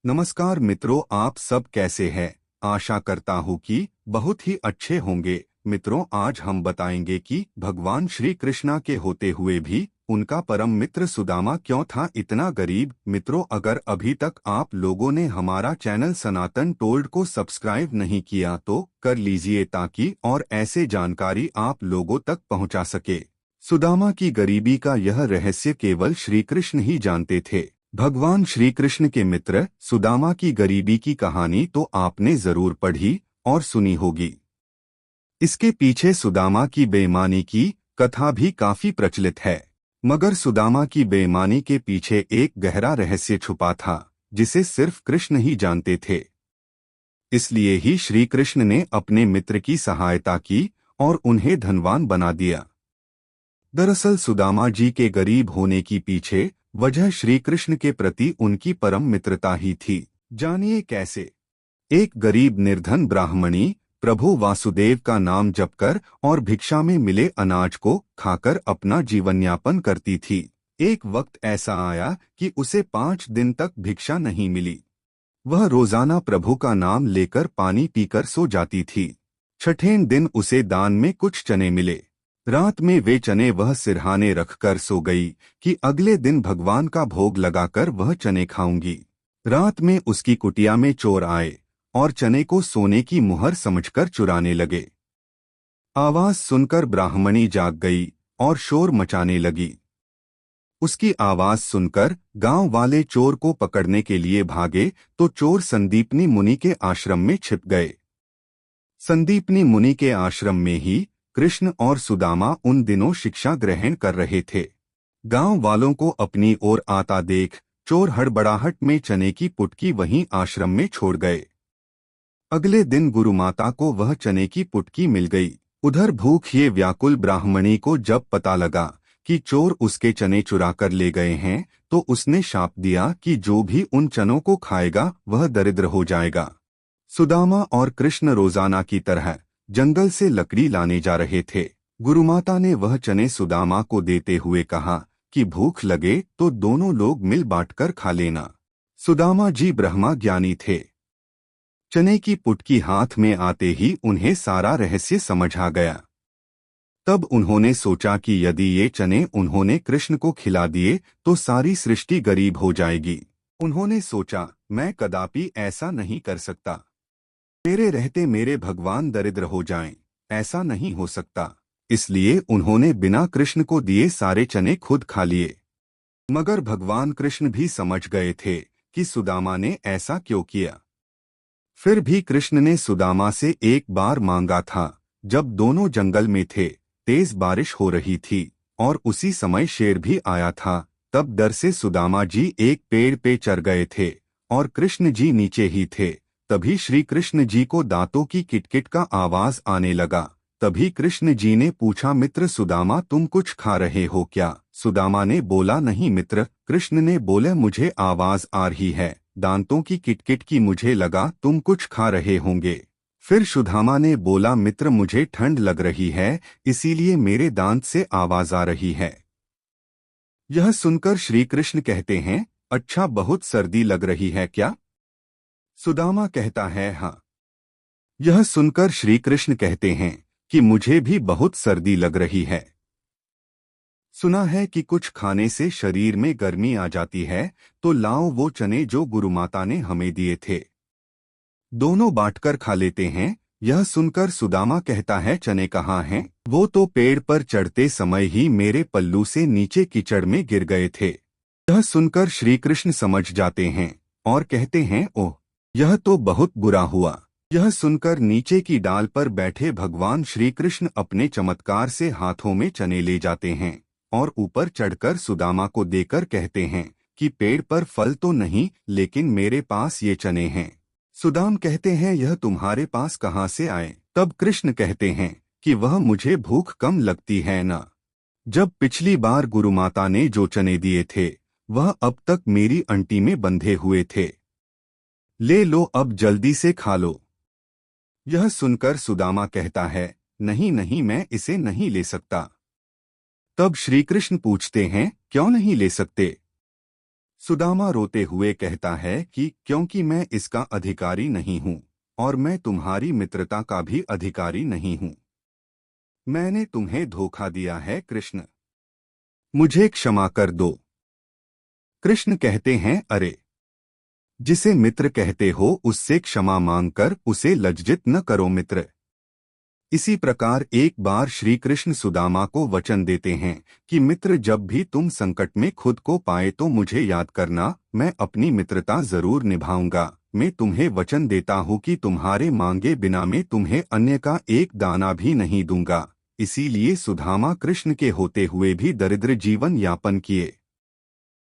नमस्कार मित्रों, आप सब कैसे हैं। आशा करता हूँ कि बहुत ही अच्छे होंगे। मित्रों, आज हम बताएंगे कि भगवान श्री कृष्णा के होते हुए भी उनका परम मित्र सुदामा क्यों था इतना गरीब। मित्रों, अगर अभी तक आप लोगों ने हमारा चैनल सनातन टोल्ड को सब्सक्राइब नहीं किया तो कर लीजिए, ताकि और ऐसे जानकारी आप लोगों तक पहुंचा सके। सुदामा की गरीबी का यह रहस्य केवल श्री कृष्ण ही जानते थे। भगवान श्री कृष्ण के मित्र सुदामा की गरीबी की कहानी तो आपने जरूर पढ़ी और सुनी होगी। इसके पीछे सुदामा की बेईमानी की कथा भी काफी प्रचलित है। मगर सुदामा की बेईमानी के पीछे एक गहरा रहस्य छुपा था, जिसे सिर्फ कृष्ण ही जानते थे। इसलिए ही श्री कृष्ण ने अपने मित्र की सहायता की और उन्हें धनवान बना दिया। दरअसल सुदामा जी के गरीब होने की पीछे वजह श्री कृष्ण के प्रति उनकी परम मित्रता ही थी। जानिए कैसे। एक गरीब निर्धन ब्राह्मणी प्रभु वासुदेव का नाम जपकर और भिक्षा में मिले अनाज को खाकर अपना जीवन यापन करती थी। एक वक्त ऐसा आया कि उसे 5 दिन तक भिक्षा नहीं मिली। वह रोजाना प्रभु का नाम लेकर पानी पीकर सो जाती थी। छठें दिन उसे दान में कुछ चने मिले। रात में वे चने वह सिरहाने रखकर सो गई कि अगले दिन भगवान का भोग लगाकर वह चने खाऊंगी। रात में उसकी कुटिया में चोर आए और चने को सोने की मुहर समझकर चुराने लगे। आवाज सुनकर ब्राह्मणी जाग गई और शोर मचाने लगी। उसकी आवाज सुनकर गांव वाले चोर को पकड़ने के लिए भागे तो चोर संदीपनी मुनि के आश्रम में छिप गए। संदीपनी मुनि के आश्रम में ही कृष्ण और सुदामा उन दिनों शिक्षा ग्रहण कर रहे थे। गांव वालों को अपनी ओर आता देख चोर हड़बड़ाहट में चने की पुटकी वहीं आश्रम में छोड़ गए। अगले दिन गुरुमाता को वह चने की पुटकी मिल गई। उधर भूखिए व्याकुल ब्राह्मणी को जब पता लगा कि चोर उसके चने चुरा कर ले गए हैं, तो उसने शाप दिया कि जो भी उन चनों को खाएगा वह दरिद्र हो जाएगा। सुदामा और कृष्ण रोजाना की तरह जंगल से लकड़ी लाने जा रहे थे। गुरुमाता ने वह चने सुदामा को देते हुए कहा कि भूख लगे तो दोनों लोग मिल बांटकर खा लेना। सुदामा जी ब्रह्मा ज्ञानी थे। चने की पुटकी हाथ में आते ही उन्हें सारा रहस्य समझ आ गया। तब उन्होंने सोचा कि यदि ये चने उन्होंने कृष्ण को खिला दिए तो सारी सृष्टि गरीब हो जाएगी। उन्होंने सोचा, मैं कदापि ऐसा नहीं कर सकता। मेरे रहते मेरे भगवान दरिद्र हो जाएं, ऐसा नहीं हो सकता। इसलिए उन्होंने बिना कृष्ण को दिए सारे चने खुद खा लिए। मगर भगवान कृष्ण भी समझ गए थे कि सुदामा ने ऐसा क्यों किया। फिर भी कृष्ण ने सुदामा से एक बार मांगा था। जब दोनों जंगल में थे, तेज बारिश हो रही थी और उसी समय शेर भी आया था। तब डर से सुदामा जी एक पेड़ पे चढ़ गए थे और कृष्ण जी नीचे ही थे। तभी श्री कृष्ण जी को दांतों की किटकिट का आवाज आने लगा। तभी कृष्ण जी ने पूछा, मित्र सुदामा, तुम कुछ खा रहे हो क्या? सुदामा ने बोला, नहीं मित्र। कृष्ण ने बोले, मुझे आवाज आ रही है दांतों की किटकिट की, मुझे लगा तुम कुछ खा रहे होंगे। फिर सुदामा ने बोला, मित्र मुझे ठंड लग रही है, इसीलिए मेरे दांत से आवाज आ रही है। यह सुनकर श्री कृष्ण कहते हैं, अच्छा बहुत सर्दी लग रही है क्या? सुदामा कहता है, हाँ। यह सुनकर श्री कृष्ण कहते हैं कि मुझे भी बहुत सर्दी लग रही है। सुना है कि कुछ खाने से शरीर में गर्मी आ जाती है, तो लाओ वो चने जो गुरुमाता ने हमें दिए थे, दोनों बांटकर खा लेते हैं। यह सुनकर सुदामा कहता है, चने कहाँ हैं? वो तो पेड़ पर चढ़ते समय ही मेरे पल्लू से नीचे कीचड़ में गिर गए थे। यह सुनकर श्री कृष्ण समझ जाते हैं और कहते हैं, ओह, यह तो बहुत बुरा हुआ। यह सुनकर नीचे की डाल पर बैठे भगवान श्री कृष्ण अपने चमत्कार से हाथों में चने ले जाते हैं और ऊपर चढ़कर सुदामा को देकर कहते हैं कि पेड़ पर फल तो नहीं, लेकिन मेरे पास ये चने हैं। सुदाम कहते हैं, यह तुम्हारे पास कहाँ से आए? तब कृष्ण कहते हैं कि वह मुझे भूख कम लगती है ना। जब पिछली बार गुरुमाता ने जो चने दिए थे वह अब तक मेरी अंटी में बंधे हुए थे। ले लो, अब जल्दी से खा लो। यह सुनकर सुदामा कहता है, नहीं नहीं, मैं इसे नहीं ले सकता। तब श्री कृष्ण पूछते हैं, क्यों नहीं ले सकते? सुदामा रोते हुए कहता है कि क्योंकि मैं इसका अधिकारी नहीं हूँ और मैं तुम्हारी मित्रता का भी अधिकारी नहीं हूँ। मैंने तुम्हें धोखा दिया है कृष्ण, मुझे क्षमा कर दो। कृष्ण कहते हैं, अरे, जिसे मित्र कहते हो उससे क्षमा मांगकर उसे लज्जित न करो मित्र। इसी प्रकार एक बार श्री कृष्ण सुदामा को वचन देते हैं कि मित्र, जब भी तुम संकट में खुद को पाए तो मुझे याद करना, मैं अपनी मित्रता जरूर निभाऊंगा। मैं तुम्हें वचन देता हूँ कि तुम्हारे मांगे बिना मैं तुम्हें अन्य का एक दाना भी नहीं दूंगा। इसीलिए सुदामा कृष्ण के होते हुए भी दरिद्र जीवन यापन किए।